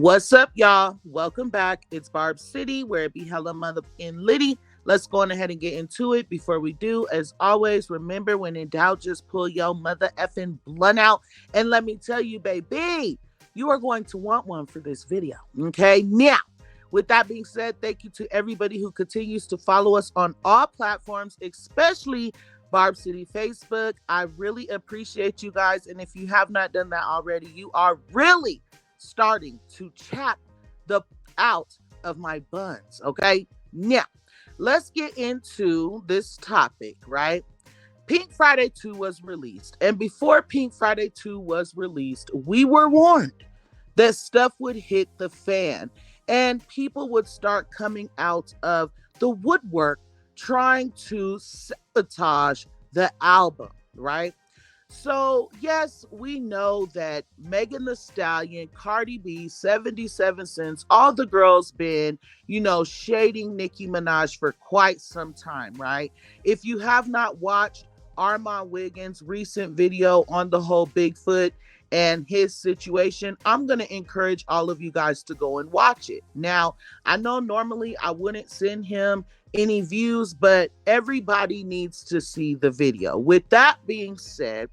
What's up, y'all? Welcome back. It's Barb City, where it be hella mother in Liddy. Let's go on ahead and get into it. Before we do, as always, remember when in doubt, just pull your mother effing blunt out. And let me tell you, baby, you are going to want one for this video. Okay? Now, with that being said, thank you to everybody who continues to follow us on all platforms, especially Barb City Facebook. I really appreciate you guys. And if you have not done that already, you are really starting to chap the out of my buns. Okay, now let's get into this topic. Right, Pink Friday 2 was released, and before Pink Friday 2 was released, we were warned that stuff would hit the fan and people would start coming out of the woodwork trying to sabotage the album. Right, so, yes, we know that Megan Thee Stallion, Cardi B, 77 Cents, all the girls been, shading Nicki Minaj for quite some time, right? If you have not watched Armand Wiggins' recent video on the whole Bigfoot and his situation, I'm going to encourage all of you guys to go and watch it. Now, I know normally I wouldn't send him any views, but everybody needs to see the video. With that being said,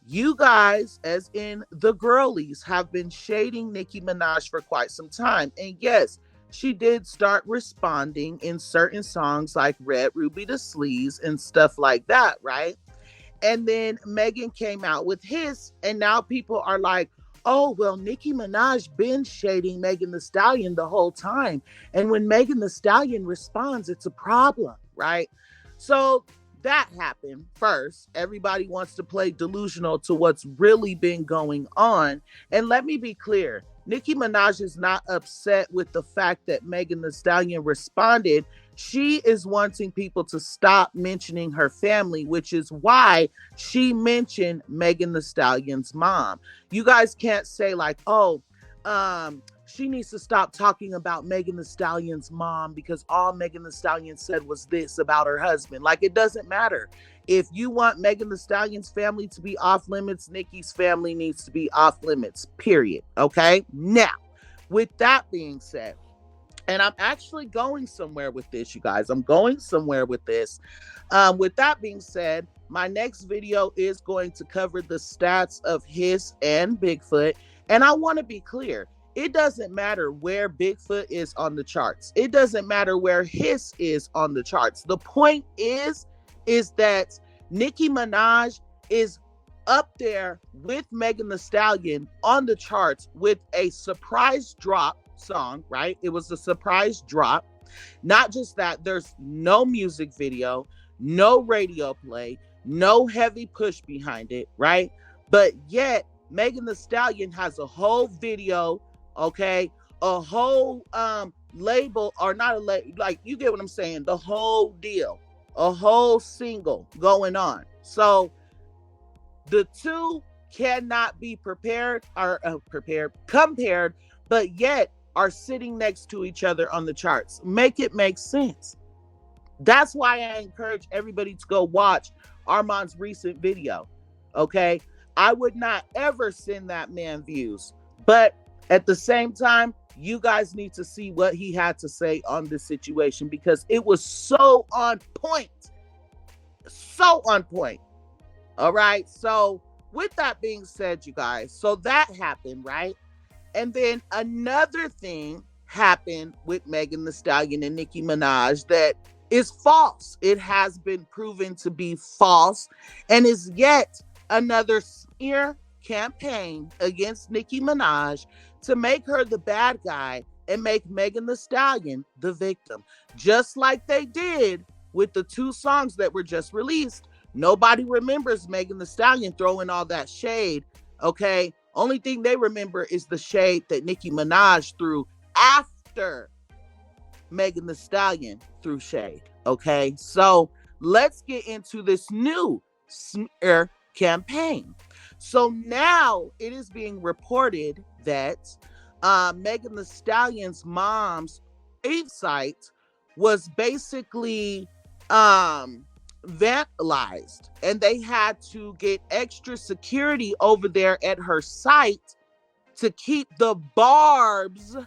you guys, as in the girlies, have been shading Nicki Minaj for quite some time. And yes, she did start responding in certain songs like Red Ruby the Sleaze and stuff like that, right? And then Megan came out with his, and now people are like, oh, well, Nicki Minaj been shading Megan Thee Stallion the whole time. And when Megan Thee Stallion responds, it's a problem, right? So that happened first. Everybody wants to play delusional to what's really been going on. And let me be clear, Nicki Minaj is not upset with the fact that Megan Thee Stallion responded. She is wanting people to stop mentioning her family, which is why she mentioned Megan Thee Stallion's mom. You guys can't say like, oh, she needs to stop talking about Megan Thee Stallion's mom because all Megan Thee Stallion said was this about her husband. Like, it doesn't matter. If you want Megan Thee Stallion's family to be off limits, Nicki's family needs to be off limits, period. Okay? Now, with that being said, and I'm actually going somewhere with this, you guys. I'm going somewhere with this. With that being said, my next video is going to cover the stats of Hiss and Bigfoot. And I want to be clear. It doesn't matter where Bigfoot is on the charts. It doesn't matter where Hiss is on the charts. The point is that Nicki Minaj is up there with Megan Thee Stallion on the charts with a surprise drop song, right? It was a surprise drop. Not just that, there's no music video, no radio play, no heavy push behind it, right? But yet, Megan Thee Stallion has a whole video, okay? A whole label, or not a label, like, you get what I'm saying? The whole deal, a whole single going on. So the two cannot be compared, but yet are sitting next to each other on the charts. Make it make sense. That's why I encourage everybody to go watch Armand's recent video, okay? I would not ever send that man views, but at the same time, you guys need to see what he had to say on this situation because it was so on point. So on point. All right. So with that being said, you guys, so that happened, right? And then another thing happened with Megan Thee Stallion and Nicki Minaj that is false. It has been proven to be false and is yet another smear campaign against Nicki Minaj to make her the bad guy and make Megan Thee Stallion the victim. Just like they did with the two songs that were just released. Nobody remembers Megan Thee Stallion throwing all that shade, okay? Only thing they remember is the shade that Nicki Minaj threw after Megan Thee Stallion threw shade, okay? So let's get into this new smear campaign. So now it is being reported that Megan Thee Stallion's mom's website was basically vandalized, and they had to get extra security over there at her site to keep the Barbz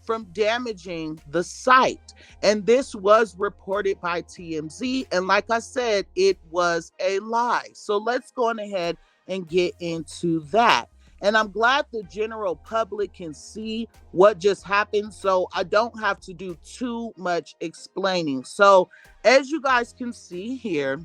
from damaging the site. And this was reported by TMZ. And like I said, it was a lie. So let's go on ahead and get into that. And I'm glad the general public can see what just happened, so I don't have to do too much explaining. So as you guys can see here,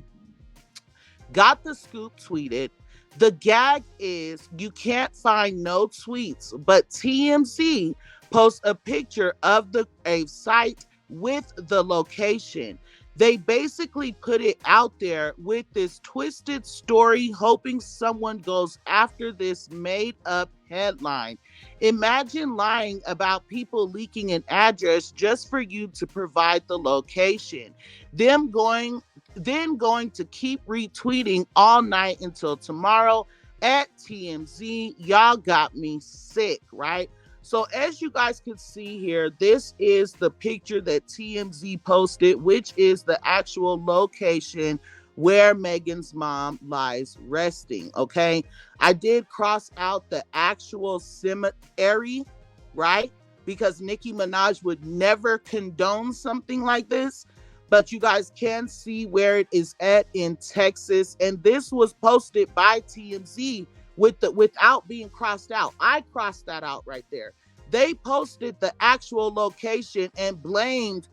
Got the Scoop tweeted, the gag is you can't find no tweets, but TMZ posts a picture of a site with the location. They basically put it out there with this twisted story, hoping someone goes after this made up headline. Imagine lying about people leaking an address just for you to provide the location. Them going then going to keep retweeting all night until tomorrow at TMZ. Y'all got me sick, right? So as you guys can see here, this is the picture that TMZ posted, which is the actual location where Megan's mom lies resting, okay? I did cross out the actual cemetery, right? Because Nicki Minaj would never condone something like this. But you guys can see where it is at in Texas. And this was posted by TMZ without being crossed out. I crossed that out right there. They posted the actual location and blamed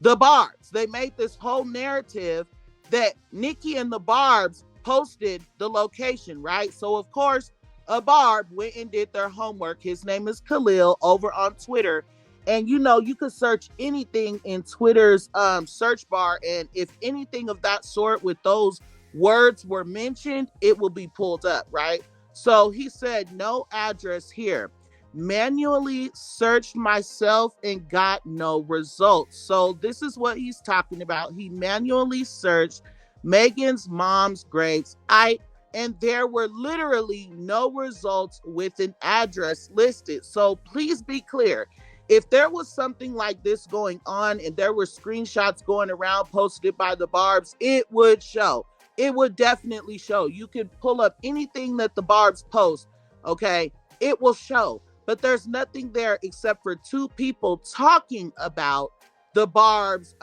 the Barbz. They made this whole narrative that Nicki and the Barbz posted the location, right? So of course, a Barb went and did their homework. His name is Khalil over on Twitter. And you know, you could search anything in Twitter's search bar. And if anything of that sort with those words were mentioned, it will be pulled up, right? So he said, no address here. Manually searched myself and got no results. So this is what he's talking about. He manually searched Megan's mom's graves. And there were literally no results with an address listed. So please be clear. If there was something like this going on and there were screenshots going around posted by the Barbz, it would show. It would definitely show. You could pull up anything that the Barbz post, okay? It will show. But there's nothing there except for two people talking about the Barbz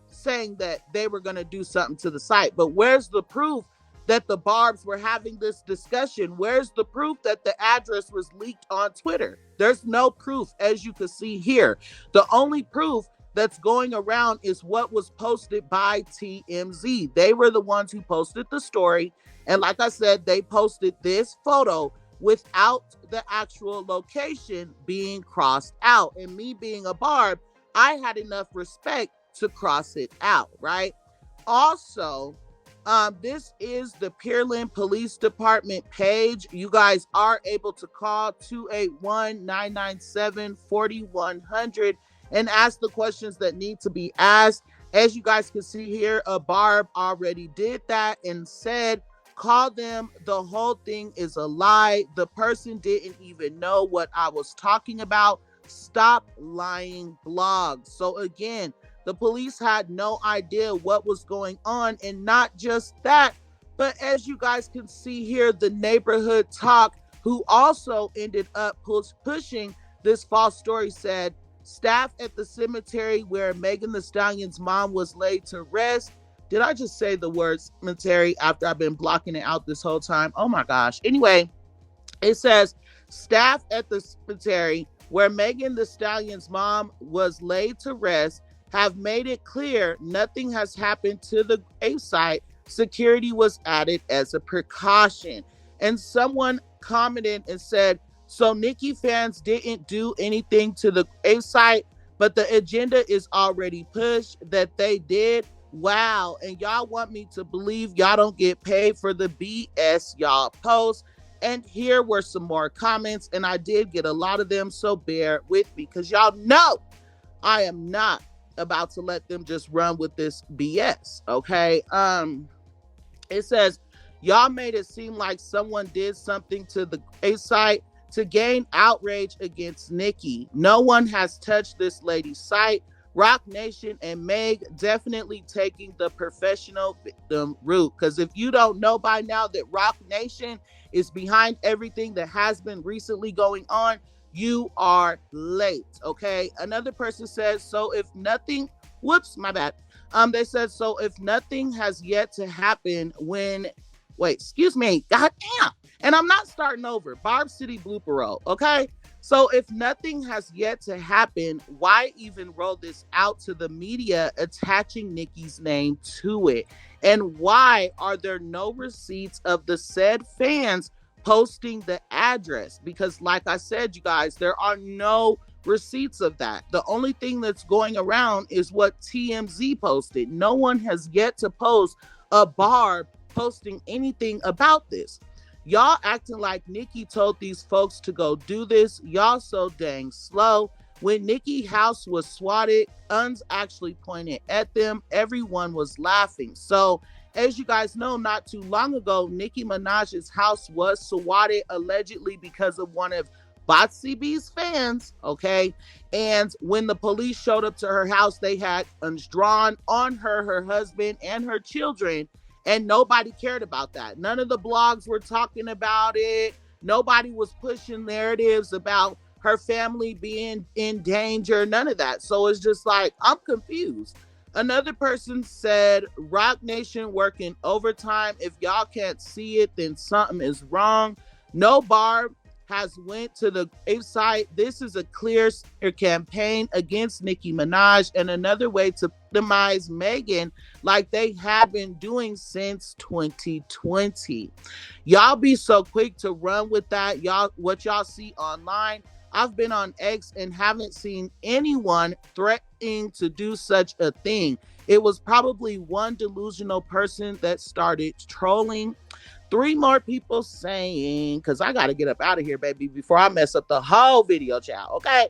saying that they were going to do something to the site. But where's the proof that the Barbz were having this discussion? Where's the proof that the address was leaked on Twitter? There's no proof, as you can see here. The only proof that's going around is what was posted by TMZ. They were the ones who posted the story. And like I said, they posted this photo without the actual location being crossed out. And me being a Barb, I had enough respect to cross it out, right? Also, this is the Pearland Police Department page. You guys are able to call 281-997-4100 and ask the questions that need to be asked. As you guys can see here, a Barb already did that and said, call them. The whole thing is a lie. The person didn't even know what I was talking about. Stop lying, blogs. So again, the police had no idea what was going on. And not just that, but as you guys can see here, the neighborhood talk, who also ended up pushing this false story, said, staff at the cemetery where Megan Thee Stallion's mom was laid to rest. Did I just say the word cemetery after I've been blocking it out this whole time? Oh my gosh. Anyway, it says, staff at the cemetery where Megan Thee Stallion's mom was laid to rest have made it clear nothing has happened to the grave site. Security was added as a precaution. And someone commented and said, so Nicki fans didn't do anything to the grave site, but the agenda is already pushed that they did. Wow. And y'all want me to believe y'all don't get paid for the BS y'all post. And here were some more comments, and I did get a lot of them, so bear with me, because y'all know I am not about to let them just run with this BS, okay? It says, y'all made it seem like someone did something to the grave site to gain outrage against Nicki. No one has touched this lady's site. Rock Nation and Meg definitely taking the professional victim route. Because if you don't know by now that Rock Nation is behind everything that has been recently going on, you are late. Okay. Another person says, so if nothing, whoops, my bad. They said, so if nothing has yet to happen when, wait, excuse me, goddamn. And I'm not starting over. Barb City blooper roll. Okay. So if nothing has yet to happen, why even roll this out to the media attaching Nicki's name to it? And why are there no receipts of the said fans posting the address? Because like I said, you guys, there are no receipts of that. The only thing that's going around is what TMZ posted. No one has yet to post a Barb posting anything about this. Y'all acting like Nicki told these folks to go do this. Y'all so dang slow. When Nicki's house was swatted, guns actually pointed at them. Everyone was laughing. So, as you guys know, not too long ago, Nicki Minaj's house was swatted allegedly because of one of Barbz B's fans, okay? And when the police showed up to her house, they had guns drawn on her, her husband, and her children. And nobody cared about that. None of the blogs were talking about it. Nobody was pushing narratives about her family being in danger. None of that. So it's just like, I'm confused. Another person said, Rock Nation working overtime. If y'all can't see it, then something is wrong. No Barb has went to the website. This is a clear campaign against Nicki Minaj and another way to demise Megan like they have been doing since 2020. Y'all be so quick to run with that. What y'all see online, I've been on X and haven't seen anyone threatening to do such a thing. It was probably one delusional person that started trolling. 3 more people saying, because I got to get up out of here, baby, before I mess up the whole video, child. Okay.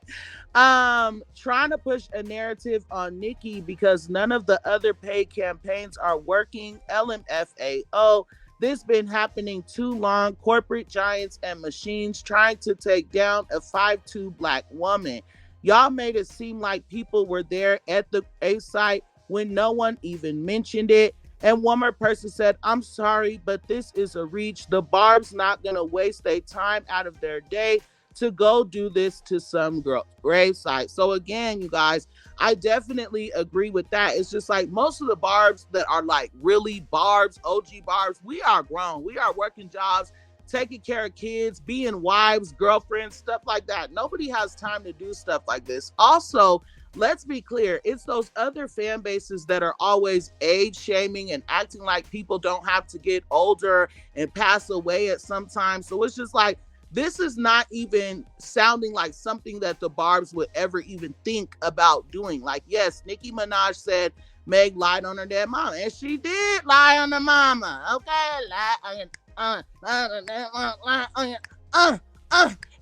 Trying to push a narrative on Nicki because none of the other paid campaigns are working. LMFAO. This been happening too long. Corporate giants and machines trying to take down a 5'2" black woman. Y'all made it seem like people were there at the A site when no one even mentioned it. And one more person said, I'm sorry, but this is a reach. The Barb's not going to waste their time out of their day to go do this to some girl gravesite. So again, you guys, I definitely agree with that. It's just like most of the Barbs that are like really Barbs, OG Barbs, we are grown. We are working jobs, taking care of kids, being wives, girlfriends, stuff like that. Nobody has time to do stuff like this. Also, let's be clear, it's those other fan bases that are always age shaming and acting like people don't have to get older and pass away at some time. So it's just like, this is not even sounding like something that the Barbs would ever even think about doing. Like, yes, Nicki Minaj said Meg lied on her dead mama, and she did lie on her mama. Okay,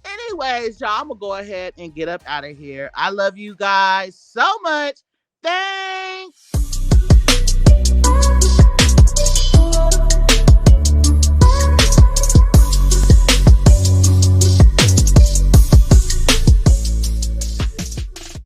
Anyways, y'all, I'm gonna go ahead and get up out of here. I love you guys so much. Thanks.